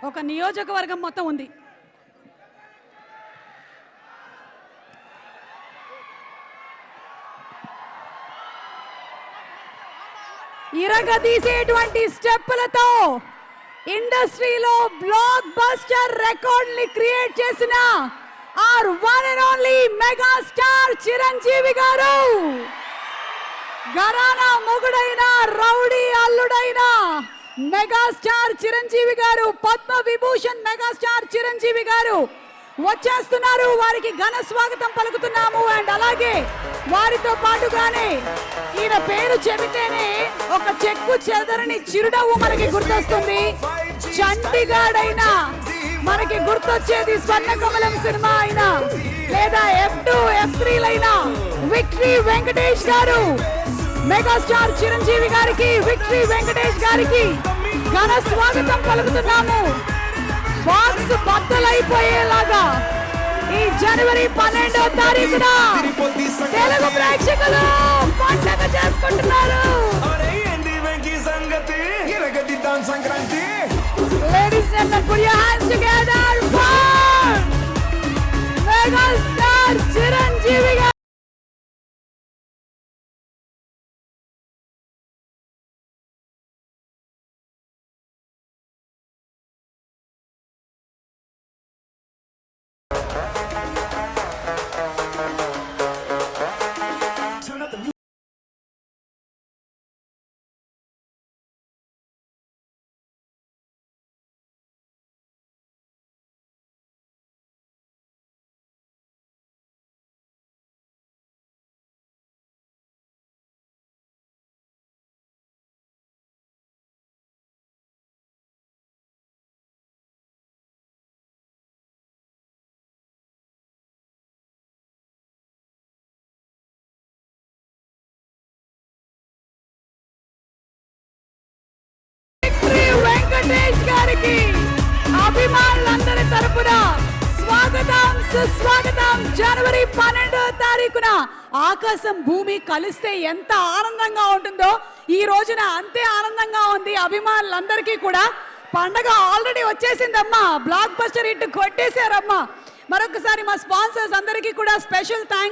ఒక నియోజకవర్గం మొత్తం ఉంది. ఇరగదీసేటువంటి స్టెప్పులతో ఇండస్ట్రీలో బ్లాక్ బస్టర్ రికార్డ్ ని క్రియేట్ చేసిన R one and only megastar Chiranjeevi garu, గరానా మొగుడైన రౌడీ అల్లుడైన మెగాస్టార్ చిరంజీవి గారు, పద్మ విభూషణ్ మెగాస్టార్ చిరంజీవి గారు వచ్చేస్తున్నారు. వారికి ఘన స్వాగతం పలుకుతున్నాము. అండ్ అలాగే వారితో పాటుగానే ఈయన పేరు చెబితేనే ఒక చెక్కు చెదరని చిరునవ్వు మనకి గుర్తొస్తుంది. చండీగఢ్ అయినా మనకి గుర్తొచ్చేది స్వర్ణకమలం సినిమా అయినా లేదా F2 F3 లైనా విక్టరీ వెంకటేష్ గారు, మెగాస్టార్ చిరంజీవి గారికి, విక్టరీ వెంకటేష్ గారికి ఘన స్వాగతం పలుకుతున్నాము. బాక్స్ బద్దలైపోయేలాగా ఈ జనవరి 12వ తారీఖున తెలుగు ప్రేక్షకులు పండగ చేసుకుంటున్నారు. Ladies and gentlemen, put your hands together for megastar Chiranjeevi గారు. వెంకటేష్ గారికి అభిమానులందరి తరపున స్వాగతం సుస్వాగతం. జనవరి 12వ తారీఖున ఆకాశం భూమి కలిస్తే ఎంత ఆనందంగా ఉంటుందో ఈ రోజున అంతే ఆనందంగా ఉంది అభిమానులందరికీ కూడా. పండగ ఆల్రెడీ వచ్చేసిందమ్మా, బ్లాక్ బస్టర్ హిట్ కొట్టేశారమ్మా. మరొకసారి మా స్పాన్సర్స్ అందరికీ కూడా స్పెషల్ థ్యాంక్స్.